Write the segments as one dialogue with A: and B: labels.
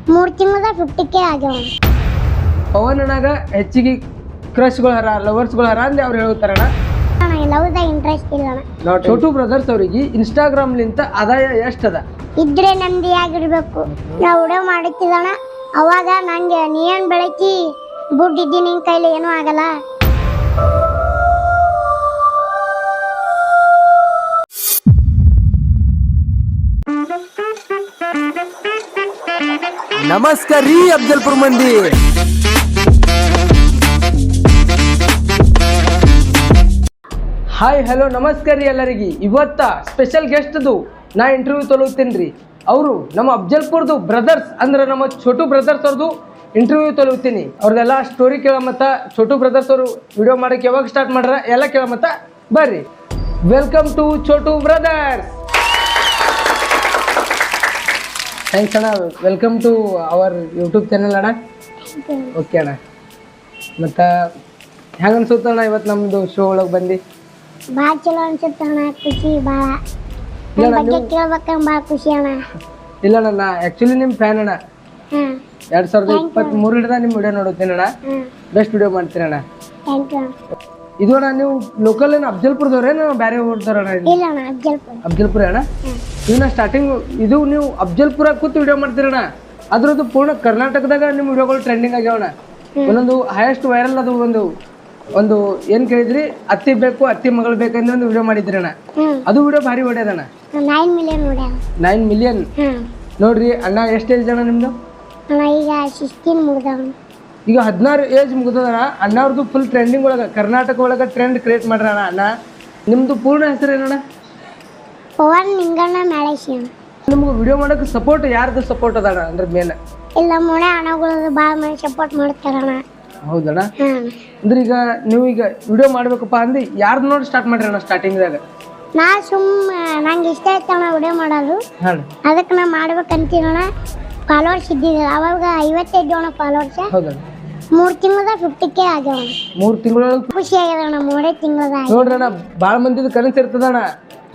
A: 3 ತಿಂಗಳದ 50K ಆಗ್ಯಾವ.
B: ಪವನ್ ಅಣ್ಣಾಗ ಹೆಚ್ಚಿಗೆ ಕ್ರಶ್ಗಳು ಹರ ಲವರ್ಸ್ಗಳು ಹರ ಅಂದೆ ಅವ್ರು ಹೇಳ್ತಾರಣ್ಣ.
A: ಲವ್ದಾಗ ಇಂಟ್ರೆಸ್ಟ್ ಇಲ್ಲ ಅಣ್ಣ.
B: ಛೋಟು ಬ್ರದರ್ಸ್ ಅವರಿಗೆ ಇನ್ಸ್ಟಾಗ್ರಾಮ್ ಲಿಂತ ಆದಾಯ ಎಷ್ಟದ?
A: ಇದ್ರೆ ನೆಮ್ಮದಿಯಾಗಿರ್ಬೇಕು. ನಾವು ವಿಡಿಯೋ ಮಾಡುತ್ತಿದ್ದಣ ಅವಾಗ ನಂಗೆ ನೀ ಏನ್ ಬೆಳಕಿ ಬುಡ್ ಇದ್ದಿ ನಿನ್ ಕೈಲಿ ಏನೂ ಆಗಲ್ಲ.
B: ನಮಸ್ಕಾರ ರೀ ಅಫ್ಜಲ್ಪುರ್ ಮಂದಿ. ಹಾಯ್ ಹಲೋ ನಮಸ್ಕಾರ ರೀ ಎಲ್ಲರಿಗೆ. ಇವತ್ತ ಸ್ಪೆಷಲ್ ಗೆಸ್ಟ್ದು ನಾ ಇಂಟರ್ವ್ಯೂ ತೊಲಗುತ್ತೇನೆ ರೀ. ಅವರು ನಮ್ಮ ಅಫ್ಜಲ್ಪುರ್ದು ಬ್ರದರ್ಸ್ ಅಂದ್ರೆ ನಮ್ಮ ಛೋಟು ಬ್ರದರ್ಸ್ ಅವ್ರದ್ದು ಇಂಟರ್ವ್ಯೂ ತೊಲಗುತ್ತೀನಿ. ಅವ್ರದ್ದೆಲ್ಲ ಸ್ಟೋರಿ ಕೇಳ ಮತ್ತ ಛೋಟು ಬ್ರದರ್ಸ್ ಅವರು ವಿಡಿಯೋ ಮಾಡೋಕೆ ಯಾವಾಗ ಸ್ಟಾರ್ಟ್ ಮಾಡ್ರ ಎಲ್ಲ ಕೇಳ ಮತ್ತ ಬರ್ರಿ. Welcome to Chhotu brothers. Thanks ಅಣ್ಣ. Welcome to our YouTube channel ಅಣ್ಣ. ಓಕೆ ಅಣ್ಣ. ಮತ್ತು ಹೆಂಗೆ ಅನ್ಸುತ್ತಣ್ಣ ಇವತ್ತು ನಮ್ಮದು ಶೋ ಒಳಗೆ ಬಂದು?
A: ಭಾಳ ಚಲೋ ಅನ್ಸುತ್ತಣ್ಣ, ಖುಷಿ ಭಾಳ.
B: ಇಲ್ಲ
A: ಬಗ್ಗೆ ಕೇಳ್ಬೇಕಂದ್ರೆ ಭಾಳ ಖುಷಿ ಅಣ್ಣ.
B: ಇಲ್ಲ ಅಣ್ಣ, ನಾ ಆ್ಯಕ್ಚುಲಿ ನಿಮ್ಮ ಫ್ಯಾನ್ ಅಣ್ಣ. 2023 ಹಿಡಿದ ನಿಮ್ಮ ವಿಡಿಯೋ ನೋಡುತ್ತೀನಿ ಅಣ್ಣ. ಬೆಸ್ಟ್ ವಿಡಿಯೋ ಮಾಡ್ತೀನಿ ಅಣ್ಣ.
A: Thank you.
B: ಇದು ಅಣ್ಣ ನೀವು ಲೋಕಲ್ ಏನು ಅಫ್ಜಲ್ಪುರದವ್ರೇನು ಬೇರೆ ಊರ್ದವ್ರಣ್ಣ?
A: ಇಲ್ಲ ಅಣ್ಣ,
B: ಅಫ್ಜಲ್ಪುರ ಅಣ್ಣ. ಇವನ್ನ ಸ್ಟಾರ್ಟಿಂಗ್ ಇದು ನೀವು ಅಫ್ಜಲ್ಪುರ ಕೂತು ವಿಡಿಯೋ ಮಾಡ್ತೀರಣ್ಣ. ಅದ್ರದ್ದು ಪೂರ್ಣ ಕರ್ನಾಟಕದಾಗ ನಿಮ್ಮ ವಿಡಿಯೋಗಳು ಟ್ರೆಂಡಿಂಗ್ ಆಗ್ಯಾವಣ್ಣ. ಒಂದೊಂದು ಹೈಯೆಸ್ಟ್ ವೈರಲ್ ಅದು ಒಂದು ಏನು ಕೇಳಿದ್ರಿ, ಅತ್ತಿ ಬೇಕು ಅತ್ತಿ ಮಗಳು ಬೇಕಂದ್ರೆ ಒಂದು ವಿಡಿಯೋ ಮಾಡಿದ್ರಿ ಅಣ್ಣ. ಅದು ವಿಡಿಯೋ ಭಾರಿ ಹೊಡ್ಯದಣ್ಣ.
A: 9 ಮಿಲಿಯನ್ ನೋಡ್ಯಾವ.
B: 9 ಮಿಲಿಯನ್ ನೋಡ್ರಿ ಅಣ್ಣ. ಎಷ್ಟು ಏಜ್ ಅಣ್ಣ ನಿಮ್ದು?
A: ಅಣ್ಣ ಈಗ 16 ಮುಗ್ದವನು.
B: ಈಗ 16 ಏಜ್ ಮುಗಿದಣ್ಣ. ಅಣ್ಣ ಅವ್ರದ್ದು ಫುಲ್ ಟ್ರೆಂಡಿಂಗ್ ಒಳಗೆ ಕರ್ನಾಟಕ ಒಳಗೆ ಟ್ರೆಂಡ್ ಕ್ರಿಯೇಟ್ ಮಾಡ್ರಣ್ಣ ಅಣ್ಣ. ನಿಮ್ದು ಪೂರ್ಣ ಹೆಸರು ಏನಣ್ಣ?
A: ಪವನ್ ನಿಂಗಣ್ಣ ಮ್ಯಾಳೇಶಿ.
B: ನಿಮ್ಗೆ ವಿಡಿಯೋ ಮಾಡೋಕೆ ಸಪೋರ್ಟ್ ಯಾರ್ದು ಸಪೋರ್ಟ್ ಅದಣ್ಣ ಅಂದ್ರೆ ಮೇನ್?
A: ಇಲ್ಲ ಮೊಣೆ ಅಣ್ಣಗಳು ಭಾಳ ಮಂದಿ ಸಪೋರ್ಟ್ ಮಾಡ್ತಾರಣ್ಣ.
B: ಹೌದಣ್ಣ. ಅಂದ್ರೆ ಈಗ ನೀವು ಈಗ ವಿಡಿಯೋ ಮಾಡ್ಬೇಕಪ್ಪ ಅಂದ್ರೆ ಯಾರ್ದು ನೋಡಿ ಸ್ಟಾರ್ಟ್ ಮಾಡ್ರಿ ಅಣ್ಣ ಸ್ಟಾರ್ಟಿಂಗ್ದಾಗ?
A: ನಾ ನಂಗೆ ಇಷ್ಟ ಆಯ್ತಣ್ಣ ವಿಡಿಯೋ ಮಾಡೋದು, ಅದಕ್ಕೆ ನಾ ಮಾಡ್ಬೇಕಂತೀನಣ್ಣ. ಫಾಲೋವರ್ಸ್ ಇದ್ದಿದ್ದಿಲ್ಲ ಅವಾಗ 55 ಜನ ಫಾಲೋವರ್ಸ್.
B: ಹೌದಣ್ಣ.
A: 3 ತಿಂಗಳದ 50K ಆಗ್ಯಾವ.
B: 3 ತಿಂಗಳೊಳಗೆ
A: ಖುಷಿ ಆಗ್ಯದಣ್ಣ. 3 ತಿಂಗಳದ
B: ನೋಡ್ರಿ ಅಣ್ಣ, ಭಾಳ ಮಂದಿದು ಕನಸು ಇರ್ತದಣ್ಣ.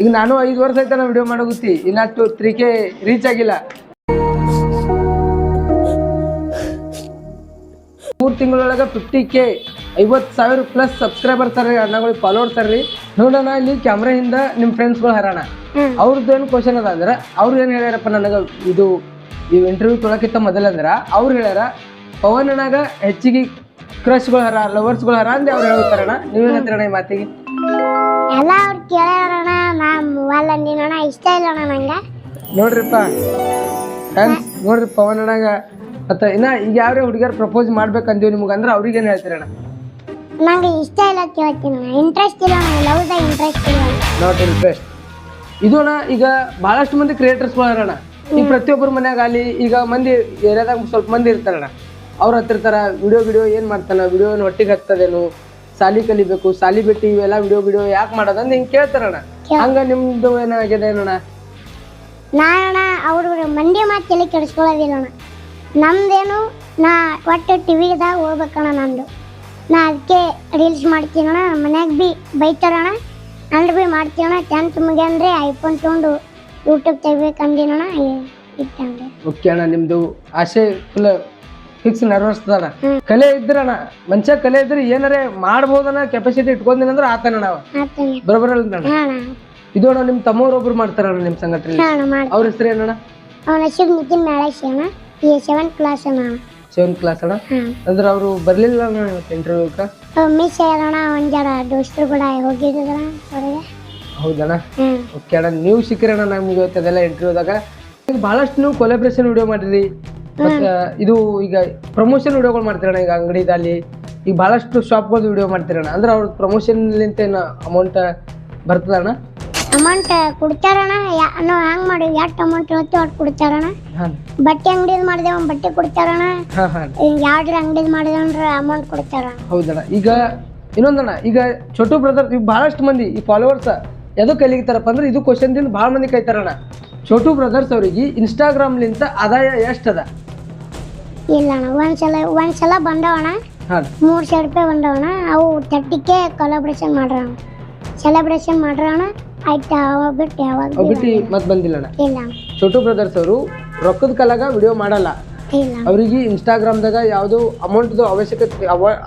B: ಈಗ ನಾನು 5 ವರ್ಷ ಆಯ್ತಣ್ಣ ವಿಡಿಯೋ ಮಾಡೋಗುತ್ತಿ, ಇನ್ನ 3K ರೀಚ್ ಆಗಿಲ್ಲ. 3 ತಿಂಗಳೊಳಗೆ 50K 50,000 ಪ್ಲಸ್ ಸಬ್ಸ್ಕ್ರೈಬರ್ ಸರ್ರಿ ಅಣ್ಣಗಳಿಗೆ ಫಾಲೋವರ್ಸ್ ಸರ್ರಿ. ನೋಡೋಣ ಇಲ್ಲಿ ಕ್ಯಾಮ್ರಾ ಹಿಂದ ನಿಮ್ಮ ಫ್ರೆಂಡ್ಸ್ಗಳು ಹರಾಣ. ಅವ್ರದ್ದು ಏನು ಕ್ವಶನ್ ಅದ ಅಂದ್ರೆ ಅವ್ರು ಏನು ಹೇಳ್ಯಾರಪ್ಪ ನನಗೆ ಇದು ಈ ಇಂಟರ್ವ್ಯೂ ತೊಳಕಿತ್ತ ಮೊದಲಂದ್ರೆ ಅವ್ರು ಹೇಳ್ಯಾರ ಪವನ್ ಅಣ್ಣಾಗ ಹೆಚ್ಚಿಗೆ ಕ್ರಶ್ಗಳು ಹರ ಲವರ್ಸ್ಗಳು ಹರ ಅಂದೆ ಅವ್ರು ಹೇಳ್ತಾರಣ್ಣ. ನೀವೇನು ಹೇಳ್ತೀರಣ್ಣ ಈ ಮಾತಿಗೆ?
A: ಎಲ್ಲ ಅವ್ರು ಕೇಳ್ಯಾರಣ್ಣ. ನಾ ಮೊಬೈಲ್ ಅಂದಿನಣ್ಣ, ಇಷ್ಟ ಇಲ್ಲಣ್ಣ ನಂಗೆ.
B: ನೋಡ್ರಿಪ್ಪ ನೋಡ್ರಿ ಪವನ್ ಅಣ್ಣಾಗ ಮತ್ತೆ ಇನ್ನ ಈಗ ಯಾವ್ಯಾವ ಹುಡುಗಿಯರು ಪ್ರಪೋಸ್ ಮಾಡ್ಬೇಕಂದೀವಿ ನಿಮ್ಗೆ ಅಂದ್ರೆ ಅವ್ರಿಗೇನು ಹೇಳ್ತೀರಣ್ಣ?
A: ನಂಗೆ ಇಷ್ಟ ಇಲ್ಲ ಕೇಳ್ತೀನಿ. ಇಂಟ್ರೆಸ್ಟ್ ಇಲ್ಲ ಅಣ್ಣ, ಲವ್ದಾಗ ಇಂಟ್ರೆಸ್ಟ್ ಇಲ್ಲ.
B: Not interest. ಇದು ಅಣ್ಣ ಈಗ ಭಾಳಷ್ಟು ಮಂದಿ ಕ್ರಿಯೇಟರ್ಸ್ಗಳು ಅಣ್ಣ. ಈಗ ಪ್ರತಿಯೊಬ್ಬರ ಮನ್ಯಾಗ ಅಲ್ಲಿ ಈಗ ಮಂದಿ ಏರಿಯಾದಾಗ ಸ್ವಲ್ಪ ಮಂದಿ ಇರ್ತಾರಣ್ಣ. ಅವ್ರು ಹತ್ತಿರ್ತಾರ ವಿಡಿಯೋ ಏನು ಮಾಡ್ತಾನ, ವಿಡಿಯೋ ಒಟ್ಟಿಗೆ ಹತ್ತದೇನು, ಸಾಲಿ ಕಲಿಬೇಕು, ಸಾಲಿ ಬಿಟ್ಟು ಇವೆಲ್ಲ ವಿಡಿಯೋ ಯಾಕೆ ಮಾಡೋದಂದು ಹಿಂಗೆ ಕೇಳ್ತಾರಣ್ಣ. ಹಂಗ ನಿಮ್ದು ಏನಾಗಿದೆ ಏನಣ್ಣ?
A: ನಾನಣ್ಣ ಅವ್ರ ಮಂದಿ ಮಾತು ತಲೆ ಕೆಡಿಸ್ಕೊಳ್ಳೋದಿಲ್ಲಣ್ಣ. ನಮ್ದೇನು ನಾ ಒಟ್ಟು ಟಿವಿದಾಗ ಹೋಗ್ಬೇಕಣ್ಣ ನಂದು. ನಾ ಅದಕ್ಕೆ ರೀಲ್ಸ್ ಮಾಡ್ತೀನಣ್ಣ. ಮನ್ಯಾಗ ಬಿ ಬೈತಾರಣ್ಣ, ಅಂದ್ರೆ ಬಿ ಮಾಡ್ತೀವಣ್ಣ. 10th ಮುಗಿಯಂದ್ರೆ ಐಫೋನ್ ತೊಗೊಂಡು ಯೂಟ್ಯೂಬ್ ತೆಗಿಬೇಕಂದಿನಣ್ಣ. ಇಟ್ಟಂಗೆ
B: ಓಕೆ ಅಣ್ಣ. ನಿಮ್ದು ಆಸೆ ಫುಲ್ ಫಿಕ್ಸ್ ನೆರವೇರಿಸ್ತದಣ್ಣ. ಕಲೆ ಇದ್ರಣ್ಣ, ಮನುಷ್ಯ ಕಲೆ ಇದ್ರೆ ಏನಾರೇ ಮಾಡ್ಬೋದಣ್ಣ, ಕೆಪಾಸಿಟಿ ಇಟ್ಕೊಂದಿನ ಅಂದ್ರೆ ಆತಣ್ಣ. ನಾವು ಬರೋಬರ ಇದು ಅಣ್ಣ. ನಿಮ್ಮ ತಮ್ಮವ್ರು ಒಬ್ರು ಮಾಡ್ತಾರಣ್ಣ ನಿಮ್ಮ ಸಂಘಟನೆ, ಅವ್ರ ಹೆಸರು ಏನಣ್ಣ?
A: ಅವನ ಹೆಸರು ನಿತಿನ್ ಮ್ಯಾಳೇಶಿ ಅಣ್ಣ. ಈ 7th ಕ್ಲಾಸ್ ಅಣ್ಣ.
B: 7th ಕ್ಲಾಸ್ ಅಣ್ಣ. ಅಂದ್ರೆ ಅವರು ಬರ್ಲಿಲ್ಲ ಅಣ್ಣ ಇವತ್ತು ಇಂಟರ್ವ್ಯೂಕ್ಕೆ?
A: ಮಿಸ್ ಆಗ್ಯಾರಣ್ಣ. ಒಂದ್ ಜರ ದೋಸ್ತರು ಕೂಡ ಹೋಗಿದ್ರಣ್ಣ ಹೊರಗೆ.
B: ಹೌದಣ್ಣ. ಓಕೆ ಅಣ್ಣ. ನೀವು ಸಿಕ್ಕಿರಣ್ಣ ನಮ್ಗೆ ಇವತ್ತು ಅದೆಲ್ಲ ಇಂಟರ್ವ್ಯೂದಾಗ. ಈಗ ಭಾಳಷ್ಟು ನೀವು ಕೊಲಾಬ್ರೇಷನ್ ವಿಡಿಯೋ ಮಾಡಿರಿ. ಮತ್ತೆ ಇದು ಈಗ ಪ್ರಮೋಷನ್ ವಿಡಿಯೋಗಳು ಮಾಡ್ತೀರಣ್ಣ. ಈಗ ಅಂಗಡಿದಲ್ಲಿ ಈಗ ಭಾಳಷ್ಟು ಶಾಪ್ಗಳು ವಿಡಿಯೋ ಮಾಡ್ತೀರಣ್ಣ. ಅಂದ್ರೆ ಅವ್ರ ಪ್ರಮೋಷನ್ಲಿಂತ ಏನು ಅಮೌಂಟ್ ಬರ್ತದಣ್ಣ?
A: ಅಮೌಂಟ್ ಕೊಡ್ತಾರಣ್ಣ. ನಾವು ಹ್ಯಾಂಗ್ ಮಾಡಿವಿ ಎಷ್ಟು ಅಮೌಂಟ್ ಹೇಳ್ತೀವಿ ಅಷ್ಟು ಕೊಡ್ತಾರಣ್ಣ. ಬಟ್ಟೆ ಅಂಗಡಿದ್ ಮಾಡಿದೇವ ಬಟ್ಟೆ ಕೊಡ್ತಾರಣ್ಣ. ಯಾವ್ದ್ರ ಅಂಗಡಿದ್ ಮಾಡಿದ್ರೆ ಅಮೌಂಟ್ ಕೊಡ್ತಾರಣ್ಣ.
B: ಹೌದಣ್ಣ. ಈಗ ಇನ್ನೊಂದಣ್ಣ, ಈಗ ಛೋಟು ಬ್ರದರ್ ಈಗ ಭಾಳಷ್ಟು ಮಂದಿ ಈ ಫಾಲೋವರ್ಸ್ ಎದು ಕಲಿತಾರಪ್ಪ ಅಂದ್ರೆ ಇದು ಕ್ವಶನ್ ದಿಂದ ಭಾಳ ಮಂದಿ ಕೈತಾರಣ್ಣ. ಛೋಟು ಬ್ರದರ್ಸ್ ಅವರಿಗೆ ಇನ್ಸ್ಟಾಗ್ರಾಮ್ ಲಿಂತ ಆದಾಯ ಎಷ್ಟದ?
A: ಇಲ್ಲ ಅಣ್ಣ, ಒಂದ್ಸಲ ಬಂದವಣ್ಣ. 300 ರೂಪಾಯಿ ಬಂದವಣ್ಣ. ಅವು 30K ಕೊಲಾಬ್ರೇಷನ್ ಮಾಡ್ರಣ್ಣ, ಸೆಲೆಬ್ರೇಷನ್ ಮಾಡ್ರಣ್ಣ. ಆಯ್ತು ಅವಾಗ ಬಿಟ್ಟು ಯಾವಾಗ
B: ಬಿಟ್ಟು ಮತ್ತೆ ಬಂದಿಲ್ಲ ಅಣ್ಣ.
A: ಇಲ್ಲ.
B: ಛೋಟು ಬ್ರದರ್ಸ್ ಅವರು ರೊಕ್ಕದ ಕಲಾಗ ವಿಡಿಯೋ ಮಾಡಲ್ಲ.
A: ಇಲ್ಲ
B: ಅವ್ರಿಗೆ ಇನ್ಸ್ಟಾಗ್ರಾಮ್ದಾಗ ಯಾವುದೋ ಅಮೌಂಟ್ದು ಅವಶ್ಯಕತೆ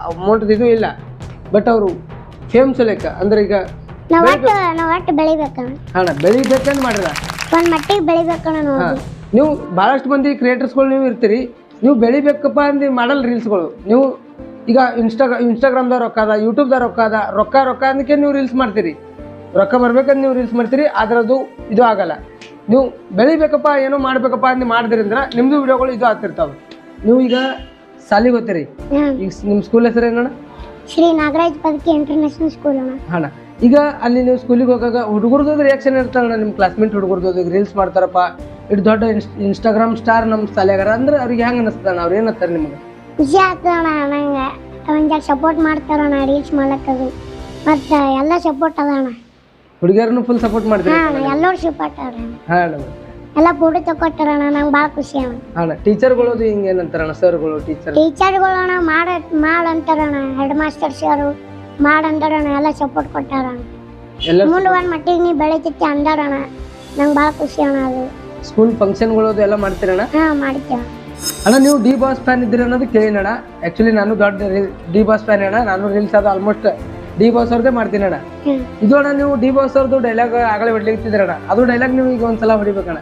B: ಅಮೌಂಟ್ದು ಇದು ಇಲ್ಲ, ಬಟ್ ಅವರು ಫೇಮ್ ಸಲೇಕ ಅಂದ್ರೆ ಈಗ
A: ನಾವು ಒಟ್ಟು ಬೆಳಿಬೇಕಣ್ಣ.
B: ಹಣ ಬೆಳಿಬೇಕಂತ ಮಾಡಿದ
A: ಒಂದ್ ಮಟ್ಟಿಗೆ ಬೆಳಿಬೇಕಣ್ಣ
B: ಹಾ
A: ನೋಡಿ.
B: ನೀವು ಭಾಳಷ್ಟು ಮಂದಿ ಕ್ರಿಯೇಟರ್ಸ್ಗಳು ನೀವು ಇರ್ತೀರಿ, ನೀವು ಬೆಳಿಬೇಕಪ್ಪ ಅಂದು ಮಾಡಲ್ ರೀಲ್ಸ್ಗಳು. ನೀವು ಈಗ ಇನ್ಸ್ಟಾಗ್ರಾಮ್ದಾಗ ರೊಕ್ಕ ಅದ, ಯೂಟ್ಯೂಬ್ದಾಗ ರೊಕ್ಕ ಅದಕ್ಕೆ ನೀವು ರೀಲ್ಸ್ ಮಾಡ್ತೀರಿ, ರೊಕ್ಕ ಬರ್ಬೇಕಂತ ನೀವು ರೀಲ್ಸ್ ಮಾಡ್ತೀರಿ, ಆದ್ರೆ ಅದು ಇದು ಆಗಲ್ಲ. ನೀವು ಬೆಳಿಬೇಕಪ್ಪ ಏನೋ ಮಾಡ್ಬೇಕಪ್ಪ ಅಂತ ಮಾಡಿದ್ರಿಂದ ನಿಮ್ಮದು ವಿಡಿಯೋಗಳು ಇದು ಆಗ್ತಿರ್ತಾವೆ. ನೀವು ಈಗ ಸಾಲಿಗೆ ಹೋಗ್ತೀರಿ, ಈಗ ನಿಮ್ಮ ಸ್ಕೂಲ್ ಹೆಸರು ಏನಣ್ಣ?
A: ಶ್ರೀ ನಾಗರಾಜ್ ಪದಕಿ ಇಂಟರ್ನ್ಯಾಷನಲ್ ಸ್ಕೂಲ್ ಅಣ್ಣ.
B: ಹಣ ಈಗ ಅಲ್ಲಿ ನೀವು ಸ್ಕೂಲಿಗೆ ಹೋಗಾಗ ಹುಡುಗರ್ದು ರಿಯಾಕ್ಷನ್ ಇರ್ತಾರಣ್ಣ, ನಿಮ್ಮ ಕ್ಲಾಸ್ಮೇಟ್ ಹುಡುಗರ್ದು ಈಗ ರೀಲ್ಸ್ ಮಾಡ್ತಾರಪ್ಪ, ಇಟ್ಟು ದೊಡ್ಡ ಇನ್ಸ್ಟಾಗ್ರಾಮ್ ಸ್ಟಾರ್ ನಮ್ಮ ಶಾಲೆಗಾರ ಅಂದ್ರೆ ಅವ್ರಿಗೆ ಹೆಂಗೆ ಅನಿಸ್ತಣ್ಣ? ಅವ್ರು ಏನಂತಾರೆ ನಿಮ್ಗೆ?
A: ಖುಷಿ ಆಗ್ತದಣ್ಣ, ನಂಗೆ ಒಂದ್ ಸಪೋರ್ಟ್ ಮಾಡ್ತಾರಣ್ಣ ರೀಲ್ಸ್ ಮಾಡ್ಲಕ್ಕದು, ಮತ್ತು ಎಲ್ಲ ಸಪೋರ್ಟ್ ಅದಣ್ಣ.
B: ಹುಡುಗಿಯರನ್ನು ಫುಲ್ ಸಪೋರ್ಟ್ ಮಾಡ್ತೀರಿ?
A: ಹಾಂ ಎಲ್ಲರೂ ಸಪೋರ್ಟ್ ಅವ್ರಣ್ಣ,
B: ಹಾಂ
A: ಎಲ್ಲ ಫೋಟೋ ತಗೊಟ್ಟಾರಣ್ಣ, ನಂಗೆ ಭಾಳ ಖುಷಿ ಅಣ್ಣ.
B: ಅಣ್ಣ ಟೀಚರ್ಗಳದು ಹಿಂಗೆ ಏನಂತಾರಣ್ಣ? ಸರ್ಗಳು
A: ಟೀಚರ್ಗಳಣ್ಣ ಮಾಡಂತಾರಣ್ಣ, ಹೆಡ್ ಮಾಸ್ಟರ್ ಸರು ಮಾಡಂತಾರಣ್ಣ, ಎಲ್ಲ ಸಪೋರ್ಟ್ ಕೊಟ್ಟಾರಣ್ಣ.
B: ಎಲ್ಲ
A: ಮುಂದೆ ಒಂದು ಮಟ್ಟಿಗೆ ನೀ ಬೆಳಿತೈತಿ ಅಂದಾರಣ್ಣ, ನಂಗೆ ಭಾಳ ಖುಷಿ ಅಣ್ಣ. ಅದು
B: ಸ್ಕೂಲ್ ಫಂಕ್ಷನ್ಗಳದು ಎಲ್ಲ ಮಾಡ್ತೀರಣ್ಣ?
A: ಹಾಂ ಮಾಡ್ತೇವೆ
B: ಅಣ್ಣ. ನೀವು ಡಿ ಬಾಸ್ ಫ್ಯಾನ್ ಇದ್ದೀರಿ ಅನ್ನೋದು ಕೇಳಿನಣ್ಣ. ಆ್ಯಕ್ಚುಲಿ ನಾನು ದೊಡ್ಡ ಡಿ ಬಾಸ್ ಫ್ಯಾನ್ ಅಣ್ಣ. ನಾನು ರೀಲ್ಸ್ ಅದು ಆಲ್ಮೋಸ್ಟ್ ಡಿ ಬಾಸ್ ಅವ್ರದ್ದೇ ಮಾಡ್ತೀನಿ ಅಣ್ಣ. ಇದು ಅಣ್ಣ ನೀವು ಡಿ ಬಾಸ್ ಅವ್ರದ್ದು ಡೈಲಾಗ್ ಆಗಲೇ ಹೊಡ್ಲಿಕ್ತಿದ್ರಣ್ಣ, ಅದು ಡೈಲಾಗ್ ನೀವು ಈಗ ಒಂದ್ಸಲ ಹೊಡಿಬೇಕಣ್ಣ.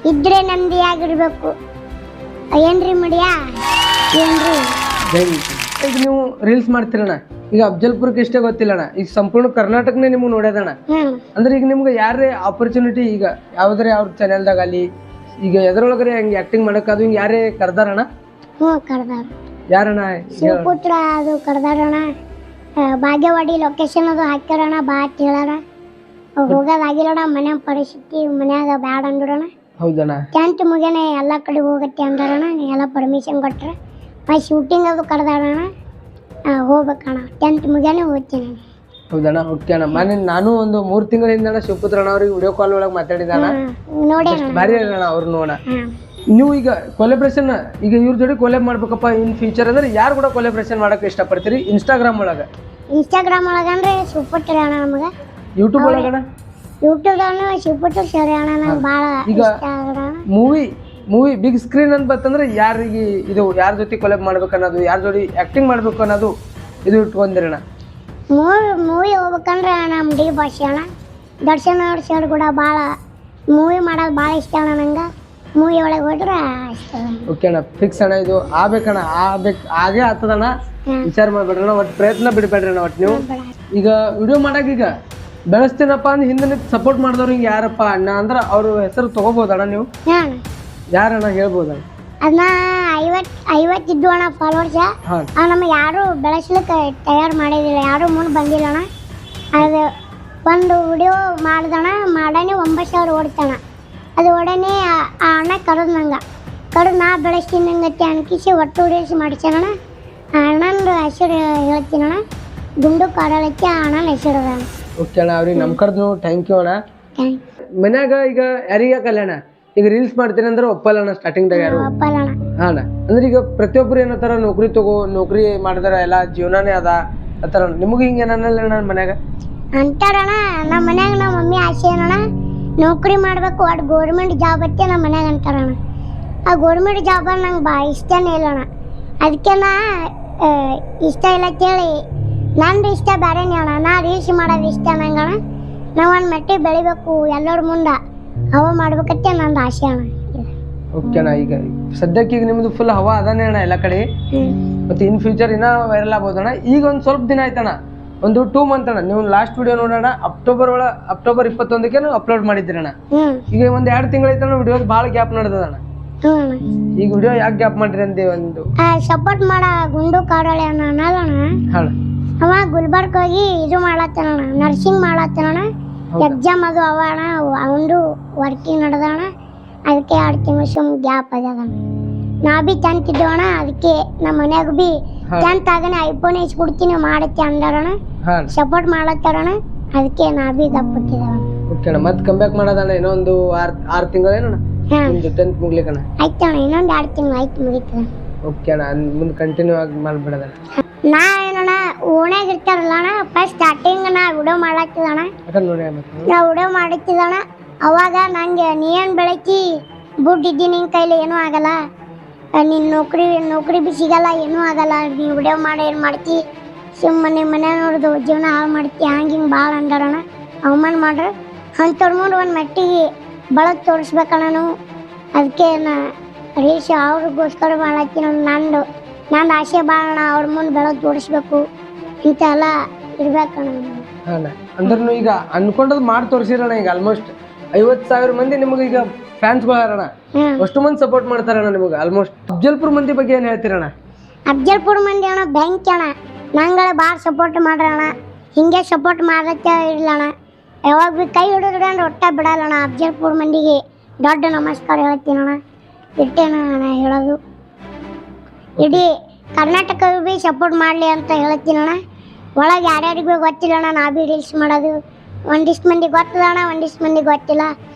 A: ಇದ್ರೆ ನಮ್ದು ಆಗಿರ್ಬೇಕು, ಏನ್ರಿ ಮಡಿಯಾ ಏನ್ರಿ.
B: ಈಗ ನೀವು ರೀಲ್ಸ್ ಮಾಡ್ತೀರಣ್ಣ, ಈಗ ಅಫ್ಜಲ್ಪುರಕ್ಕೆ ಇಷ್ಟೇ ಗೊತ್ತಿಲ್ಲಣ್ಣ, ಈಗ ಸಂಪೂರ್ಣ ಕರ್ನಾಟಕನೇ ನಿಮ್ಗೆ ನೋಡ್ಯದಣ್ಣ. ಅಂದ್ರೆ ಈಗ ನಿಮ್ಗೆ ಯಾರೇ ಆಪರ್ಚುನಿಟಿ ಈಗ ಯಾವ್ದಾರೆ ಅವ್ರ ಚಾನೆಲ್ದಾಗ ಅಲ್ಲಿ ಈಗ ಎದ್ರೊಳಗರೆ ಹಂಗೆ ಆಕ್ಟಿಂಗ್ ಮಾಡಕ್ ಅದು ಹಿಂಗೆ ಯಾರೇ ಕರ್ದಾರಣ್ಣ?
A: ಕರ್ದಾರ.
B: ಯಾರಣ್ಣ?
A: ಶಿವಪುತ್ರ ಅದು ಕರ್ದಾರಣ್ಣ, ಭಾಗ್ಯವಾಡಿ ಲೊಕೇಶನ್ ಅದು ಹಾಕ್ಯಾರಣ್ಣ, ಬಾ ಅಂತ ಹೇಳಾರ. ಹೋಗೋದಾಗಿಲ್ಲಣ್ಣ, ಮನ್ಯಾಗ ಪರಿಸ್ಥಿತಿ ಮನ್ಯಾಗ ಬ್ಯಾಡ ಅಂದ್ರಣ್ಣ.
B: ಹೌದಣ್ಣ.
A: 10th ಮುಗಿಯನೆ ಎಲ್ಲ ಕಡೆ ಹೋಗತ್ತೆ ಅಂದಾರಣ್ಣ, ಎಲ್ಲ ಪರ್ಮಿಷನ್ ಕೊಟ್ರೆ ಶೂಟಿಂಗ್ ಅದು ಕರ್ದಾರಣ್ಣ, ಹೋಗ್ಬೇಕಣ್ಣ. 10th ಮುಗಿಯನೆ ಹೋಗ್ತೀನಿ.
B: ಹೌದಣ್ಣ, ಓಕೆ ಅಣ್ಣ. ನಾನು ಒಂದು 3 ತಿಂಗಳ ಹಿಂದಣ್ಣ ಶಿವಪುತ್ರ ಅಣ್ಣ ಅವ್ರಿಗೆ ವಿಡಿಯೋ ಕಾಲ್ ಒಳಗೆ ಮಾತಾಡಿದಣ್ಣ,
A: ನೋಡಿ
B: ಭಾರಿ ಅಣ್ಣ ಅವ್ರು ನೋಡ. ನೀವು ಈಗ ಕೊಲೆಬ್ರೇಷನ್ ಈಗ ಇವ್ರ ಜೋಡಿ ಕೊಲೆಬ್ ಮಾಡ್ಬೇಕಪ್ಪ ಇನ್ ಫ್ಯೂಚರ್ ಅಂದ್ರೆ ಯಾರು ಕೂಡ ಕೊಲೆಬ್ರೇಷನ್ ಮಾಡಕ್ಕೆ ಇಷ್ಟಪಡ್ತೀರಿ? ಇನ್ಸ್ಟಾಗ್ರಾಮ್ ಒಳಗೆ
A: ಅಂದ್ರೆ ಶಿವಪುತ್ರ ಅಣ್ಣ ನಮಗೆ.
B: ಯೂಟ್ಯೂಬ್ ಒಳಗಣ?
A: ಯೂಟ್ಯೂಬ್ದಾನು ಶಿವಪುತ್ರ ಸರಿ ಅಣ್ಣ, ನಂಗೆ ಭಾಳ
B: ಈಗ ಮೂವಿ ಬಿಗ್ ಸ್ಕ್ರೀನ್ ಅಂತ ಬರ್ತಂದ್ರೆ ಯಾರಿಗೆ ಇದು ಯಾರ ಜೊತೆ ಕೊಲೆಬ್ ಮಾಡ್ಬೇಕು ಅನ್ನೋದು, ಯಾರ ಜೋಡಿ ಆಕ್ಟಿಂಗ್ ಮಾಡ್ಬೇಕು ಅನ್ನೋದು ಇದು ಇಟ್ಕೊಂಡಿರಣ್ಣ.
A: ಮೂವಿ ಹೋಗ್ಬೇಕಂದ್ರೆ ನಮ್ಮ ಡಿ ಬಾಸ್ ಅಣ್ಣ, ದರ್ಶನ್ ಅವ್ರ ಸರ್ ಕೂಡ ಭಾಳ ಮೂವಿ ಮಾಡೋದು ಭಾಳ ಇಷ್ಟ ಅಣ್ಣ ನಂಗೆ. ಮೂವಿ ಒಳಗೆ ಹೋದ್ರೆ ಇಷ್ಟ.
B: ಓಕೆ ಅಣ್ಣ, ಫಿಕ್ಸ್ ಅಣ್ಣ, ಇದು ಆಗ್ಬೇಕಣ್ಣ, ಆಗೇ ಆಗ್ತದಣ್ಣ, ವಿಚಾರ ಮಾಡ್ಬೇಡ್ರಣ್ಣ, ಒಟ್ಟು ಪ್ರಯತ್ನ ಬಿಡಬೇಡ್ರಣ್ಣ. ಒಟ್ಟು ನೀವು ಈಗ ವಿಡಿಯೋ ಮಾಡಕ್ಕೆ ಈಗ ಬೆಳೆಸ್ತೀನಪ್ಪ ಅಂದ್ರೆ ಹಿಂದೆ ನಿಂತು ಸಪೋರ್ಟ್ ಮಾಡಿದವ್ರು ಹಿಂಗೆ ಯಾರಪ್ಪ ಅಣ್ಣ ಅಂದ್ರೆ ಅವ್ರ ಹೆಸರು ತೊಗೋಬೋದಣ್ಣ ನೀವು? ಯಾರಣ್ಣ ಹೇಳ್ಬೋದಣ್ಣ?
A: ಅದನ್ನ 50 ಇದ್ದು ಅಣ್ಣ ಫಾಲೋವರ್ಸ್, ನಮಗೆ ಯಾರು ಬೆಳೆಸ್ಲಿಕ್ಕೆ ತಯಾರು ಮಾಡಿದಿಲ್ಲ, ಯಾರು ಮುಂದೆ ಬಂದಿಲ್ಲ ಅಣ್ಣ. ಅದು ಒಂದು ವಿಡಿಯೋ ಮಾಡ್ದಣ, ಮಾಡಾನೆ 9,000 ಓಡ್ತಾಣ. ಅದು ಒಡನೆ ಆ ಅಣ್ಣ ಕರೆದು ನಂಗೆ ನಾ ಬೆಳೆಸ್ತೀನಿ ನಂಗತ್ತೆ ಅನ್ಕಿಸಿ ಒಟ್ಟು ವಿಡಿಯೋಸ್ ಮಾಡಿಸ್ಯಾನಣ್ಣ. ಆ ಅಣ್ಣನ ಹೆಸರು ಹೇಳ್ತೀನಣ್ಣ, ಗುಂಡು ಕಾಡಲಕ್ಕೆ ಆ ಅಣ್ಣನ ಹೆಸರು ಅದ.
B: ಓಕೆ ಅಣ್ಣ, ಅವ್ರಿಗೆ ನಮ್ಮ ಕರೆದು ಥ್ಯಾಂಕ್ ಯು ಅಣ್ಣ. ಮನ್ಯಾಗ ಈಗ ಯಾರಿಗೆ ಕಲ್ಯಾಣ ಈಗ ರೀಲ್ಸ್ ಮಾಡ್ತೀನಿ ಅಂದ್ರೆ ಒಪ್ಪಲ್ಲಣ್ಣ ಸ್ಟಾರ್ಟಿಂಗ್ದಾಗ ಯಾರು?
A: ಒಪ್ಪಲ್ಲಣ್ಣ.
B: ಹಾಂ ಅಂದ್ರೆ ಈಗ ಪ್ರತಿಯೊಬ್ಬರು ಏನತ್ತಾರ ನೌಕರಿ ಮಾಡಿದಾರ, ಎಲ್ಲ ಜೀವನಾನೇ ಅದ ಆತರ. ನಿಮಗೆ ಹಿಂಗೆ ಏನಲ್ಲ ನನ್ನ ಮನ್ಯಾಗ
A: ಅಂತಾರಣ್ಣ. ನಮ್ಮ ಮನ್ಯಾಗ ನಮ್ಮ ಮಮ್ಮಿ ಆಸೆ ಏನಣ್ಣ, ನೌಕರಿ ಮಾಡ್ಬೇಕು, ಒಟ್ಟು ಗೌರ್ಮೆಂಟ್ ಜಾಬ್ ಅತ್ತೆ ನಮ್ಮ ಮನ್ಯಾಗ ಅಂತಾರಣ್ಣ. ಆ ಗೌರ್ಮೆಂಟ್ ಜಾಬ್ ನಂಗೆ ಇಷ್ಟನೇ ಇಲ್ಲಣ್ಣ. ಅದಕ್ಕೆ ನಾ ಇಷ್ಟ ಇಲ್ಲ ಕೇಳಿ ನಂದು ಇಷ್ಟ ಬೇರೆನೇ ಅಣ್ಣ. ನಾ ರೀಲ್ಸ್ ಮಾಡೋದು ಇಷ್ಟ ನಂಗಣ್ಣ. ನಾವು ಒಂದು ಮೆಟ್ಟಿಗೆ ಬೆಳಿಬೇಕು, ಎಲ್ಲರ ಮುಂದೆ ಹವಾ ಮಾಡ್ಬೇಕತ್ತೆ ನಂದು ಆಸೆ ಅಣ್ಣ.
B: ಓಕೆ ಅಣ್ಣ, ಈಗ ಸದ್ಯಕ್ಕೆ ಈಗ ನಿಮ್ದು ಫುಲ್ ಹವಾ ಅದಾನೆ ಅಣ್ಣ ಎಲ್ಲ ಕಡೆ, ಮತ್ತೆ ಇನ್ ಫ್ಯೂಚರ್ ಇನ್ನೂ ವೈರಲ್ ಆಗ್ಬೋದಣ್ಣ. ಈಗ ಒಂದು ಸ್ವಲ್ಪ ದಿನ ಆಯ್ತಣ್ಣ, ಒಂದು 2 ಮಂತ್ ಅಣ್ಣ. ನೀವು ಲಾಸ್ಟ್ ವಿಡಿಯೋ ನೋಡೋಣ ಅಕ್ಟೋಬರ್ 21ಕ್ಕೆ ಅಪ್ಲೋಡ್ ಮಾಡಿದ್ರಣ್ಣ. ಈಗ ಒಂದು 2 ತಿಂಗಳೈತಣ್ಣ ವಿಡಿಯೋ ಭಾಳ ಗ್ಯಾಪ್ ನಡೆದಣ್ಣ. ಈಗ ವಿಡಿಯೋ ಯಾಕೆ ಗ್ಯಾಪ್ ಮಾಡ್ರಿ ಅಂತ ಒಂದು
A: ಸಪೋರ್ಟ್ ಮಾಡ ಗುಂಡು ಕಾಡೋಳೆ ಅನ್ನೋಣ. ಅವ ಗುಲ್ಬರ್ಗ್ ಹೋಗಿ ಇದು ಮಾಡತ್ತಣ್ಣ, ನರ್ಸಿಂಗ್ ಮಾಡತ್ತಣ್ಣ. ಎಕ್ಸಾಮ್ ಅದು ಅವ ಅಣ್ಣ, ಅವಂದು ವರ್ಕಿಂಗ್ ನಡೆದಣ್ಣ. ಅದಕ್ಕೆ 2 ತಿಂಗಳು ಸುಮ್ ಗ್ಯಾಪ್ ಆಗ್ಯದಣ್ಣ. ನಾ ಬಿ 10th ಇದ್ದವಣ್ಣ, ಅದಕ್ಕೆ ನಮ್ಮ ಮನ್ಯಾಗ ಬಿ 10th ಆಗನೆ ಐಫೋನ್ ಕೊಡ್ತೀನಿ ಮಾಡತ್ತೆ ಅಂದಾರಣ, ಸಪೋರ್ಟ್ ಮಾಡತ್ತಾರಣ. ಅದಕ್ಕೆ ನಾ ಬಿ ಗಪ್ಪಿಟ್ಟಿದವಣ್ಣ.
B: ಓಕೆ ಅಣ್ಣ, ಮತ್ತೆ ಕಮ್ ಬ್ಯಾಕ್ ಮಾಡೋದಣ್ಣ ಇನ್ನೊಂದು 6 ತಿಂಗಳು ಏನಣ್ಣ? 10th ಮುಗ್ಲಿಕ್ಕಣ್ಣ
A: ಆಯ್ತಣ್ಣ, ಇನ್ನೊಂದು 2 ತಿಂಗಳು ಆಯ್ತು ಮುಗಿತದ.
B: ಓಕೆ ಅಣ್ಣ, ಮುಂದೆ ಕಂಟಿನ್ಯೂ ಆಗಿ ಮಾಡ್ಬಿಡೋದಣ್ಣ.
A: ನಾ ಏನಣ್ಣ ಓಣ್ಯಾಗ ಇರ್ತಾರಲ್ಲ ಅಣ್ಣ, ಫಸ್ಟ್ ಸ್ಟಾರ್ಟಿಂಗ್ ನಾ ವಿಡಿಯೋ ಮಾಡತ್ತಿದಣ್ಣ. ನಾ ವಿಡಿಯೋ ಮಾಡತ್ತಿದಣ್ಣ, ಅವಾಗ ನಂಗೆ ನೀ ಏನು ಬೆಳಕಿ ಬುಡ್ ಇದ್ದಿ, ನಿನ್ನ ಕೈಲಿ ಏನೂ ಆಗಲ್ಲ, ನಿನ್ನ ನೌಕರಿ ಬಿ ಸಿಗಲ್ಲ, ಏನೂ ಆಗಲ್ಲ, ನೀವು ವಿಡಿಯೋ ಮಾಡಿ ಏನು ಮಾಡ್ತಿ, ಸುಮ್ಮನೆ ಮನೆ ನೋಡ್ದು ಜೀವನ ಹಾಳು ಮಾಡ್ತಿ, ಹಿಂಗೆ ಭಾಳ ಅಂದಾರಣ. ಅವಮಾನ ಮಾಡ್ರೆ ಅಂಥವ್ರ ಮುಂದೆ ಒಂದು ಮೆಟ್ಟಿಗೆ ಬಳದು ತೋರಿಸ್ಬೇಕಣ್ಣ ನಾವು. ಅದಕ್ಕೆ ನಾ ರೀಲ್ಸ್ ಅವ್ರಿಗೋಸ್ಕರ ಮಾಡತ್ತೀನಿ. ನಂದು ಆಸೆ ಭಾಳಣ್ಣ, ಅವ್ರ ಮುಂದೆ ಬೆಳಗ್ಗೆ ತೋರಿಸ್ಬೇಕು ಇಂತೆಲ್ಲ ಇರ್ಬೇಕಣ್ಣ.
B: ಹಾಂ, ಅಂದ್ರೂ ಈಗ ಅನ್ಕೊಂಡದ್ ಮಾಡಿ ತೋರಿಸಿರಣ್ಣ. ಈಗ ಆಲ್ಮೋಸ್ಟ್ 50,000 ಮಂದಿ ನಿಮಗೆ ಈಗ ಫ್ಯಾನ್ಸ್ಗಳು ಅರಣ, ಅಷ್ಟು ಮಂದಿ ಸಪೋರ್ಟ್ ಮಾಡ್ತಾರಣ್ಣ ನಿಮಗೆ. ಆಲ್ಮೋಸ್ಟ್ ಅಫ್ಜಲ್ಪುರ್ ಮಂದಿ ಬಗ್ಗೆ ಏನು ಹೇಳ್ತೀರಣ್ಣ?
A: ಅಫ್ಜಲ್ಪುರ್ ಮಂದಿ ಅಣ್ಣ ಬೆಂಕಿ ಅಣ್ಣ, ನಂಗಳ ಭಾಳ ಸಪೋರ್ಟ್ ಮಾಡ್ರಣ್ಣ. ಹಿಂಗೆ ಸಪೋರ್ಟ್ ಮಾಡತ್ತೆ ಇರ್ಲಣ್ಣ, ಯಾವಾಗ ಭೀ ಕೈ ಹಿಡಿದ್ರೆ ಅಂದ್ರೆ ಒಟ್ಟ ಬಿಡಲ್ಲಣ್ಣ. ಅಫ್ಜಲ್ಪುರ್ ಮಂದಿಗೆ ದೊಡ್ಡ ನಮಸ್ಕಾರ ಹೇಳ್ತೀನಣ್ಣ. ಇಟ್ಟೇನ ಅಣ್ಣ ಹೇಳೋದು. ಇಡೀ ಕರ್ನಾಟಕ ಭೀ ಸಪೋರ್ಟ್ ಮಾಡಲಿ ಅಂತ ಹೇಳ್ತೀನಣ್ಣ. ಒಳಗೆ ಯಾರ್ಯಾರಿಗೆ ಭೀ ಗೊತ್ತಿಲ್ಲಣ್ಣ, ನಾ ಭೀ ರೀಲ್ಸ್ ಮಾಡೋದು. ಒಂದಿಷ್ಟು ಮಂದಿ ಗೊತ್ತದಣ್ಣ, ಒಂದಿಷ್ಟು ಮಂದಿ ಗೊತ್ತಿಲ್ಲ.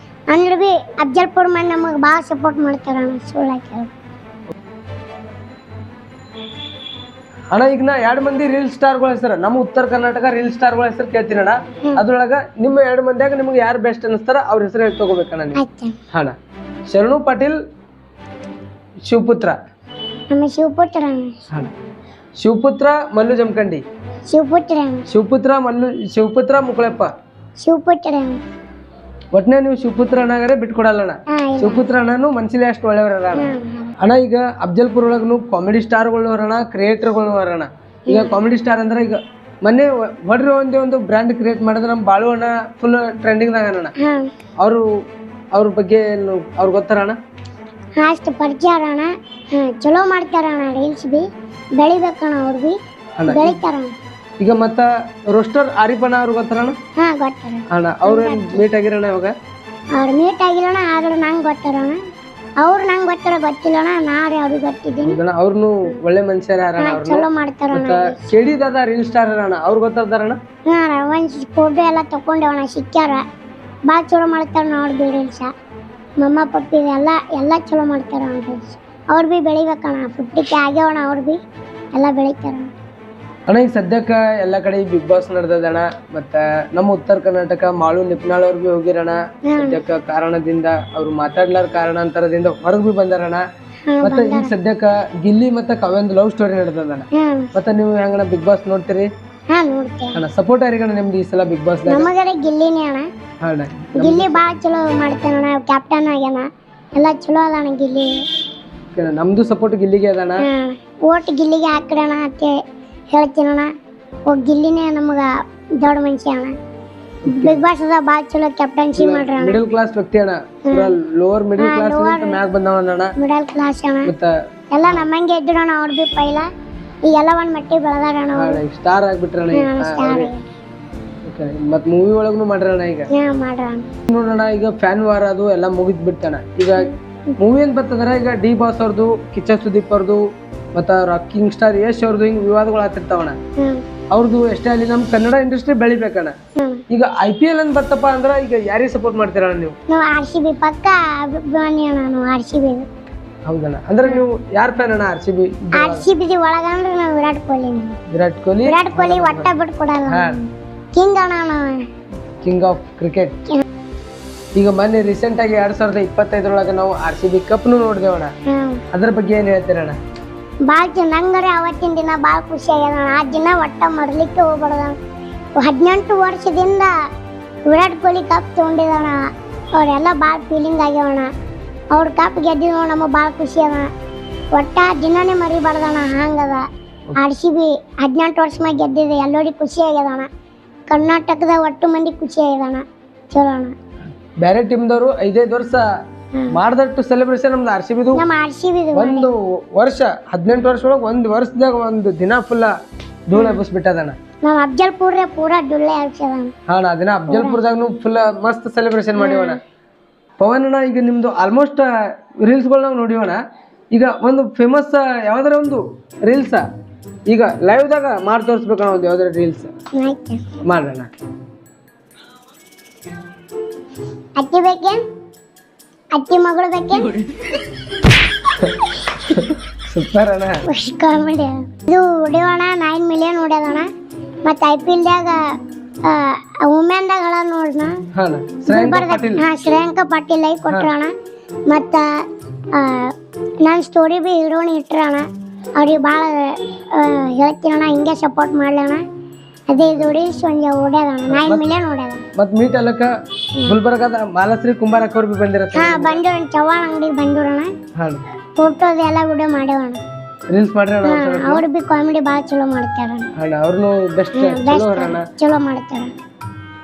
A: ಅಂದ್ರೆ ಭೀ ಅಫ್ಜಲ್ಪುರ್ ಮಂದಿ ನಮಗೆ ಭಾಳ ಸಪೋರ್ಟ್ ಮಾಡ್ತಾರಣ್ಣ. ಸುಳ್ಳಾಕಿ
B: ಅಣ್ಣ, ಈಗ ನಾ 2 ಮಂದಿ ರೀಲ್ ಸ್ಟಾರ್ಗಳ ಹೆಸರು, ನಮ್ಮ ಉತ್ತರ ಕರ್ನಾಟಕ ರೀಲ್ ಸ್ಟಾರ್ಗಳ ಹೆಸರು ಕೇಳ್ತೀನಣ್ಣ. ಅದ್ರೊಳಗ ನಿಮ್ಮ 2 ಮಂದಿಯಾಗ ನಿಮ್ಗೆ ಯಾರು ಬೆಸ್ಟ್ ಅನಿಸ್ತಾರ ಅವ್ರ ಹೆಸರು ಹೇಳಿ ತಗೋಬೇಕಣ್ಣ ನೀವು. ಅಣ್ಣ, ಶರಣು ಪಾಟೀಲ್, ಶಿವಪುತ್ರ.
A: ನಮ್ಮ ಶಿವಪುತ್ರ.
B: ಶಿವಪುತ್ರ ಮಲ್ಲು ಜಮಖಂಡಿ. ಶಿವಪುತ್ರ ಮುಕುಳಪ್ಪ. ಒಟ್ನೇ ನೀವು ಶಿವಪುತ್ರ ಅಣ್ಣಗಾರೆ ಬಿಟ್ಕೊಡಲ್ಲಣ್ಣ. ಶಿವಪುತ್ರ ಅಣ್ಣನು ಮನ್ಸಿಲೆ ಅಷ್ಟು ಒಳ್ಳೆಯವ್ರ ಅಣ್ಣ. ಈಗ ಅಫ್ಜಲ್ಪುರ್ ಒಳಗೂ ಕಾಮಿಡಿ ಸ್ಟಾರ್ಗಳು ಅರಣ, ಕ್ರಿಯೇಟರ್ಗಳು ಅರಣ. ಈಗ ಕಾಮಿಡಿ ಸ್ಟಾರ್ ಅಂದ್ರೆ ಈಗ ಮೊನ್ನೆ ಹೊಡ್ರಿ ಒಂದು ಬ್ರ್ಯಾಂಡ್ ಕ್ರಿಯೇಟ್ ಮಾಡಿದ್ರೆ ನಮ್ಮ ಬಾಳು ಅಣ್ಣ ಫುಲ್ ಟ್ರೆಂಡಿಂಗ್ದಾಗ ಅಣ್ಣ. ಅವ್ರ ಬಗ್ಗೆ ಅವ್ರು ಗೊತ್ತಾರಣ್ಣ?
A: ಅಷ್ಟು ಪರಿಚಯ ಅಣ್ಣ, ಚಲೋ ಮಾಡ್ತಾರಣ್ಣ. ರೀಲ್ಸ್ ಬಿ ಬೆಳಿಬೇಕಣ್ಣ, ಅವ್ರು ಬಿ ಬೆಳಿತಾರಣ್ಣ.
B: ಈಗ ಮತ್ತ ರೋಸ್ಟರ್ ಆರಿಫಣ್ಣ ಅವ್ರು ಗೊತ್ತಾರಣ್ಣ?
A: ಗೊತ್ತಾರ
B: ಅಣ್ಣ. ಅವ್ರು ಮೀಟ್ ಆಗಿರೋಣ ಇವಾಗ?
A: ಅವ್ರು ಮೀಟ್ ಆಗಿರೋಣ, ಆದ್ರೆ ನಂಗೆ ಗೊತ್ತಾರಣ್ಣ. ಅವ್ರು ನಂಗೆ ಗೊತ್ತಿಲ್ಲಣ್ಣ, ನಾರೇ ಅವ್ರಿಗೆ ಗೊತ್ತಿದ್ದೀನಿ.
B: ಅವ್ರನ್ನು ಒಳ್ಳೆ ಮನುಷ್ಯರ
A: ಚಲೋ ಮಾಡ್ತಾರಣ್ಣ.
B: ಕೇಳಿದಾದ ರೀಲ್ ಸ್ಟಾರ್ ಅಣ್ಣ, ಅವ್ರು ಗೊತ್ತಾರಣ್ಣ?
A: ಒಂದ್ ಫೋಟೋ ಎಲ್ಲ ತಕೊಂಡವಣ್ಣ, ಸಿಕ್ಕ್ಯಾರ. ಭಾಳ ಚಲೋ ಮಾಡ್ತಾರ ಅವ್ರು ಬಿ ರೀಲ್ಸ. ಮಮ್ಮ ಪಪ್ಪಿ ಎಲ್ಲ ಚಲೋ ಮಾಡ್ತಾರ ರೀಲ್ಸ್. ಅವ್ರು ಬಿ ಬೆಳಿಬೇಕಣ್ಣ, 50K ಆಗ್ಯಾವಣ್ಣ. ಅವ್ರು ಬಿ ಎಲ್ಲ ಬೆಳಿತಾರಣ್ಣ.
B: ಅಣ್ಣ, ಈಗ ಸದ್ಯಕ್ಕೆ ಎಲ್ಲ ಕಡೆ ಬಿಗ್ ಬಾಸ್ ನಡೆದದಣ್ಣ. ಮತ್ತೆ ನಮ್ಮ ಉತ್ತರ ಕರ್ನಾಟಕ ಮಾಳು ನಿಪ್ನಾಳ್ ಅವ್ರು ಬಿ ಹೋಗಿರಣ. ಸದ್ಯಕ್ಕೆ ಕಾರಣದಿಂದ ಅವ್ರು ಮಾತಾಡ್ಲಾರ ಕಾರಣಾಂತರದಿಂದ ಹೊರಗ್ ಬಿ ಬಂದಾರಣ್ಣ. ಮತ್ತೆ ಈಗ ಸದ್ಯಕ್ಕ ಗಿಲ್ಲಿ ಮತ್ತೆ ಕವ್ಯಂದ್ ಲವ್ ಸ್ಟೋರಿ ನಡೆದದಣ್ಣ. ಮತ್ತೆ ನೀವು ಹೆಂಗಣ್ಣ ಬಿಗ್ ಬಾಸ್ ನೋಡ್ತೀರಿ? ಅಣ್ಣ, ಸಪೋರ್ಟ್ ಯಾರಿಗಣ್ಣ ನಿಮ್ದು ಈ ಸಲ ಬಿಗ್ ಬಾಸ್?
A: ಗಿಲ್ಲಿನೇ ಅಣ್ಣ. ಗಿಲ್ಲಿ ಭಾಳ ಚಲೋ ಮಾಡ್ತಾನಣ್ಣ, ಕ್ಯಾಪ್ಟನ್ ಆಗ್ಯಾನ, ಎಲ್ಲ ಚಲೋ ಅದಣ್ಣ ಗಿಲ್ಲಿ.
B: ನಮ್ದು ಸಪೋರ್ಟ್ ಗಿಲ್ಲಿಗೆ ಅದಣ್ಣ.
A: ಓಟ್ ಗಿಲ್ಲಿಗೆ ಹಾಕ್ರಣ ಅಂತ ಹೇಳ್ತೀನಣ್ಣ. ಗಿಲ್ಲಿನೇ ನಮಗ ದೊಡ್ಡ ಮನುಷ್ಯ ಅಣ್ಣ. ಬಿಗ್ ಬಾಸ್ ಅದ ಭಾಳ ಚಲೋ ಕ್ಯಾಪ್ಟನ್ಸಿ ಮಾಡ್ರ.
B: ಮಿಡಲ್ ಕ್ಲಾಸ್ ವ್ಯಕ್ತಿ ಅಣ್ಣ, ಲೋವರ್ ಮಿಡಲ್ ಕ್ಲಾಸ್ ಮ್ಯಾಗ ಬಂದವಣ್ಣ.
A: ಮಿಡಲ್ ಕ್ಲಾಸ್ ಅಣ್ಣ, ಎಲ್ಲ ನಮ್ಮಂಗೆ ಇದ್ರಣ್ಣ. ಅವ್ರು ಬಿ ಪೈಲ ಈಗೆಲ್ಲ ಒಂದ್ ಮಟ್ಟಿಗೆ ಬೆಳೆದಾರಣ್ಣ,
B: ಸ್ಟಾರ್ ಆಗ್ಬಿಟ್ರಣ್ಣ. ಮತ್ ಮೂವಿ ಒಳಗೂ ಮಾಡ್ರಣ್ಣ. ಈಗ ನೋಡೋಣ, ಈಗ ಫ್ಯಾನ್ ವಾರ ಅದು ಎಲ್ಲ ಮುಗಿದ್ ಬಿಡ್ತಾನ. ಈಗ ಮೂವಿ ಏನ್ ಬರ್ತದ್ರ, ಈಗ ಡಿ ಬಾಸ್ ಅವ್ರದ್ದು, ಕಿಚ್ಚ ಸುದೀಪ್ ಅವ್ರದ್ದು, ಮತ್ತ ರಾಕಿಂಗ್ ಸ್ಟಾರ್ ಯಶ್ ಅವ್ರದ್ದು ಹಿಂಗ್ ವಿವಾದಗಳು ಆಗ್ತಿರ್ತಾವಣ್ಣ. ಅವ್ರದ್ದು ಎಷ್ಟೇ ಅಲ್ಲಿ ನಮ್ ಕನ್ನಡ ಇಂಡಸ್ಟ್ರಿ ಬೆಳಿಬೇಕಣ್ಣ. ಈಗ IPL ಅಂತ ಬರ್ತಪ್ಪ ಅಂದ್ರ ಈಗ ಯಾರಿಗೆ ಸಪೋರ್ಟ್ ಮಾಡ್ತೀರಣ್ಣ ನೀವು?
A: RCB ಪಕ್ಕ ಅಭಿಮಾನಿ ಅಣ್ಣ, RCB.
B: ಹೌದಣ್ಣ, ಅಂದ್ರೆ ನೀವು ಯಾರ್ ಫ್ಯಾನ್ ಅಣ್ಣ? RCB
A: ಒಳಗಂದ್ರೆ ನಾವು ವಿರಾಟ್ ಕೊಹ್ಲಿ ಒಟ್ಟ ಬಿಟ್ಕೊಡಲ್ಲ.
B: King of cricket. ಈಗ ಮೊನ್ನೆ ರೀಸೆಂಟ್ ಆಗಿ 2025 ನಾವು RCB ಕಪ್ ನೋಡಿದೇವಣ್ಣ. ಅದ್ರ ಬಗ್ಗೆ ಏನ್ ಹೇಳ್ತೀರಣ್ಣ?
A: ಭಾಳ ನಂಗರೆ ಅವತ್ತಿನ ದಿನ ಭಾಳ ಖುಷಿ ಆಗ್ಯದ. ಆ ದಿನ ಒಟ್ಟ ಮರ್ಲಿಕ್ಕೆ ಹೋಗ್ಬಾರ್ದ. 18 ವರ್ಷದಿಂದ ವಿರಾಟ್ ಕೊಹ್ಲಿ ಕಪ್ ತೊಗೊಂಡಿದಣ್ಣ. ಅವರೆಲ್ಲ ಭಾಳ ಫೀಲಿಂಗ್ ಆಗ್ಯಾವಣ್ಣ. ಅವ್ರ ಕಪ್ ಗೆದ್ದಿದ್ ನಮಗೆ ಭಾಳ ಖುಷಿ ಅದ. ಒಟ್ಟ ದಿನಾನೇ ಮರಿಬಾರ್ದಣ್ಣ, ಹಂಗದ. RCB 18 ವರ್ಷ ಮ್ಯಾಗ ಗೆದ್ದಿದೆ, ಎಲ್ಲರಿಗೆ ಖುಷಿ ಆಗ್ಯದಣ್ಣ. ಕರ್ನಾಟಕದ ಒಟ್ಟು ಮಂದಿ ಖುಷಿ ಆಗ್ಯದಣ್ಣ, ಚಲೋ ಅಣ್ಣ.
B: ಬೇರೆ ಟೀಮ್ದವರು 5 ವರ್ಷ ಮಾಡ್ದಟ್ಟು ಸೆಲೆಬ್ರೇಷನ್ ನಮ್ದು RCB ಒಂದು ವರ್ಷ 18 ವರ್ಷ ಒಳಗೆ ಒಂದು ವರ್ಷದಾಗ ಒಂದು ದಿನ ಫುಲ್ ಧೂಳ ಎಬ್ಬಿಸ್ಬಿಟ್ಟದಣ್ಣ.
A: ನಮ್ಮ ಅಫ್ಜಲ್ಪುರ ಪೂರಾ ಡುಳ್ಳೆ ಹಾಕ್ಸದಣ್ಣ.
B: ಹಾಂ, ಅದನ್ನ ಅಫ್ಜಲ್ಪುರದಾಗ ಫುಲ್ ಮಸ್ತ್ ಸೆಲೆಬ್ರೇಷನ್ ಮಾಡಿವಣ್ಣ. ಪವನ್ ಅಣ್ಣ, ಈಗ ನಿಮ್ದು ಆಲ್ಮೋಸ್ಟ್ ರೀಲ್ಸ್ಗಳು ನಾವು ನೋಡಿವಣ್ಣ. ಈಗ ಒಂದು ಫೇಮಸ್ ಯಾವ್ದಾರ ಒಂದು ರೀಲ್ಸ್ ಈಗ ಲೈವ್ದಾಗ ಮಾಡಿ ತೋರಿಸ್ಬೇಕಣ್ಣ, ಒಂದು ಯಾವ್ದಾರ ರೀಲ್ಸ್ ಮಾಡೋಣ.
A: ಅಕ್ಕಿ ಬೇಕೆ? ಅಕ್ಕಿ ಮಗಳು ಬೇಕೆ?
B: ಸೂಪರ್ ಅಣ್ಣ,
A: ಕಾಮಿಡಿ. ಇದು ಹೊಡೆಯೋಣ 9 ಮಿಲಿಯನ್ ಹೊಡ್ಯದಣ್ಣ. ಮತ್ತು IPLದಾಗ ವುಮೆನ್ದಾಗ ಹಳ ನೋಡ್ಣ,
B: ಶ್ರೇಯಾಂಕ ಪಾಟೀಲ್
A: ಲೈಕ್ ಕೊಟ್ರಣ್ಣ. ಮತ್ತು ನಾನು ಸ್ಟೋರಿ ಬಿ ಹೀರೋನಿ ಇಟ್ರಣ ಅವ್ರಿಗೆ ಭಾಳ ಹೇಳ್ತೀನಣ್ಣ ಹಿಂಗೆ ಸಪೋರ್ಟ್ ಮಾಡ್ಲಣ್ಣ. ಅದೇ ಇದು ರೀಲ್ಸ್ ಒಂದು ಓಡ್ಯಾದಣ್ಣ 9 ಮಿಲಿಯನ್ ಓಡ್ಯಾದ.
B: ಮತ್ ಮೀಟ್ ಅಲ್ಲಕ್ಕ ಗುಲ್ಬರ್ಗದ ಮಾಲಶ್ರೀ ಕುಂಬಾರ ಅಕ್ಕ ಅವ್ರು ಬಿ ಬಂದಿರತ್ತ.
A: ಹಾಂ ಬಂದಿರೋಣ ಚವಾಣ ಅಂಗಡಿಗೆ ಬಂದಿರೋಣ.
B: ಹಾಂ
A: ಫೋಟೋದು ಎಲ್ಲ ವಿಡಿಯೋ ಮಾಡ್ಯಾವಣ್ಣ.
B: ರೀಲ್ಸ್ ಮಾಡ್ರಣ.
A: ಅವ್ರು ಬಿ ಕಾಮಿಡಿ ಭಾಳ ಚಲೋ ಮಾಡ್ತಾರಣ್ಣ.
B: ಅಣ್ಣ ಅವ್ರನ್ನು ಬೆಸ್ಟ್ ಚಲೋ ಅಣ್ಣ.
A: ಚಲೋ ಮಾಡ್ತಾರ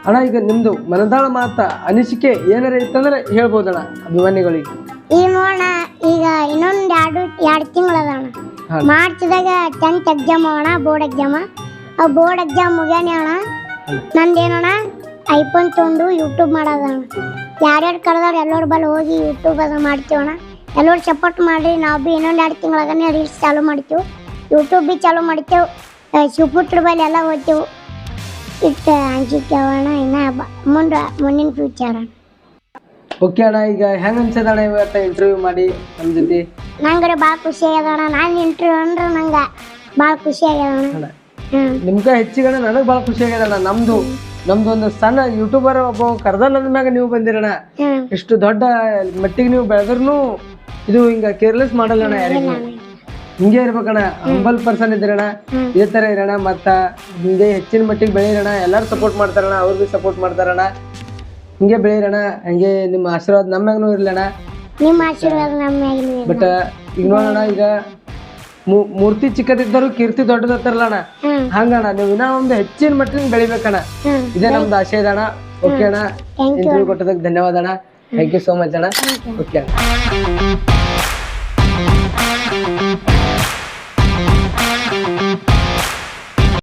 B: ಅಣ್ಣ. ಈಗ ನಿಮ್ದು ಮನದಾಳ ಮಾತ ಅನಿಸಿಕೆ ಏನಾರ ಇತ್ತಂದ್ರೆ ಹೇಳ್ಬೋದಣ್ಣ ಅಭಿಮಾನಿಗಳಿಗೆ.
A: ಈಗ ನೋಡೋಣ, ಈಗ ಇನ್ನೊಂದು ಎರಡು ತಿಂಗಳದಣ್ಣ. ಮಾರ್ಚ್ದಾಗ 10th ಎಕ್ಸಾಮ್ ಅಣ್ಣ, ಬೋರ್ಡ್ ಎಕ್ಸಾಮ. ಆ ಬೋರ್ಡ್ ಎಕ್ಸಾಮ್ ಮುಗ್ಯಾನೆ ಅಣ್ಣ. ನಂದೇನಣ್ಣ ಐಫೋನ್ ತೊಗೊಂಡು ಯೂಟ್ಯೂಬ್ ಮಾಡೋದಣ್ಣ. ಯಾರ್ಯಾರು ಕರೆದವ್ರು ಎಲ್ಲರ ಬಲ್ಲಿ ಹೋಗಿ ಯೂಟ್ಯೂಬ್ ಅದು ಮಾಡ್ತೀವಣ್ಣ. ಎಲ್ಲರೂ ಸಪೋರ್ಟ್ ಮಾಡಿ ನಾವು ಬಿ ಇನ್ನೊಂದು 2 ತಿಂಗಳಾಗನೇ ರೀಲ್ಸ್ ಚಾಲೂ ಮಾಡ್ತೀವಿ, ಯೂಟ್ಯೂಬ್ ಬಿ ಚಾಲೂ ಮಾಡ್ತೇವೆ. ಶಿವಪುತ್ರ ಬಲ್ಲಿ ಎಲ್ಲ ಹೋಗ್ತೇವೆ. ಇಟ್ಟು ಅಣ್ಣ ಇನ್ನು ಮುಂದಿನ ಫ್ಯೂಚರ್.
B: ಓಕೆ ಅಣ್ಣ. ಈಗ ಹೆಂಗ್ ಅನ್ಸದಣ್ಣ ಇವತ್ತು ಇಂಟರ್ವ್ಯೂ ಮಾಡಿ ನಮ್ಮ ಜೊತೆ?
A: ನಂಗೆ ಭಾಳ ಖುಷಿ ಆಗ್ಯದಣ್ಣ. ನಾನು ಇಂಟರ್ವ್ಯೂ ಅಂದ್ರೆ ನಂಗೆ ಭಾಳ ಖುಷಿ ಆಗ್ಯದಣ್ಣ.
B: ನಿಮ್ಗೆ ಹೆಚ್ಚಿಗಣ್ಣ ನನಗೆ ಭಾಳ ಖುಷಿ ಆಗ್ಯದಣ್ಣ. ನಮ್ದು ಒಂದು ಸಣ್ಣ ಯೂಟ್ಯೂಬರ್ ಒಬ್ಬ ಕರ್ದಲ್ ಅಂದ ಮ್ಯಾಗ ನೀವು ಬಂದಿರಣ್ಣ. ಇಷ್ಟು ದೊಡ್ಡ ಮಟ್ಟಿಗೆ ನೀವು ಬೆಳೆದ್ರೂ ಇದು ಹಿಂಗ ಕೇರ್ಲೆಸ್ ಮಾಡಲ್ಲಣ್ಣ. ಯಾರಿಗೂ ಹಿಂಗೆ ಇರ್ಬೇಕಣ್ಣ. Humble person ಇದ್ದೀರಣ್ಣ. ಇದೇ ತರ ಇರೋಣ. ಮತ್ತ ಹಿಂಗೆ ಹೆಚ್ಚಿನ ಮಟ್ಟಿಗೆ ಬೆಳೀರಣ್ಣ. ಎಲ್ಲರೂ ಸಪೋರ್ಟ್ ಮಾಡ್ತಾರಣ್ಣ, ಅವ್ರು ಬಿ ಸಪೋರ್ಟ್ ಮಾಡ್ತಾರಣ್ಣ. ಹಿಂಗೆ ಬೆಳೀರಣ್ಣ. ಹಂಗೆ ನಿಮ್ಮ ಆಶೀರ್ವಾದ ನಮ್ಮ ಮ್ಯಾಗನೂ ಇರ್ಲಣ್ಣ.
A: ನಿಮ್ಮ ಆಶೀರ್ವಾದ ನಮ್ಮ ಮ್ಯಾಗಿನೂ.
B: ಬಟ್ ಈಗ ನೋಡೋಣ, ಈಗ ಮೂರ್ತಿ ಚಿಕ್ಕದಿದ್ದರೂ ಕೀರ್ತಿ ದೊಡ್ಡದತ್ತಾರಲ್ಲ ಹಂಗಣ್ಣ. ನೀವು ಇನ್ನೂ ಒಂದು ಹೆಚ್ಚಿನ ಮಟ್ಟಿಗೆ ಬೆಳಿಬೇಕಣ್ಣ. ಇದೇ ನಮ್ದು ಆಶಯ ಇದಣ್ಣ. ಓಕೆ ಅಣ್ಣ. ಇಂಟರ್ವ್ಯೂ ಕೊಟ್ಟದಕ್ಕೆ ಧನ್ಯವಾದ ಅಣ್ಣ. ಥ್ಯಾಂಕ್ ಯು ಸೋ ಮಚ್ ಅಣ್ಣ. ಓಕೆ ಅಣ್ಣ.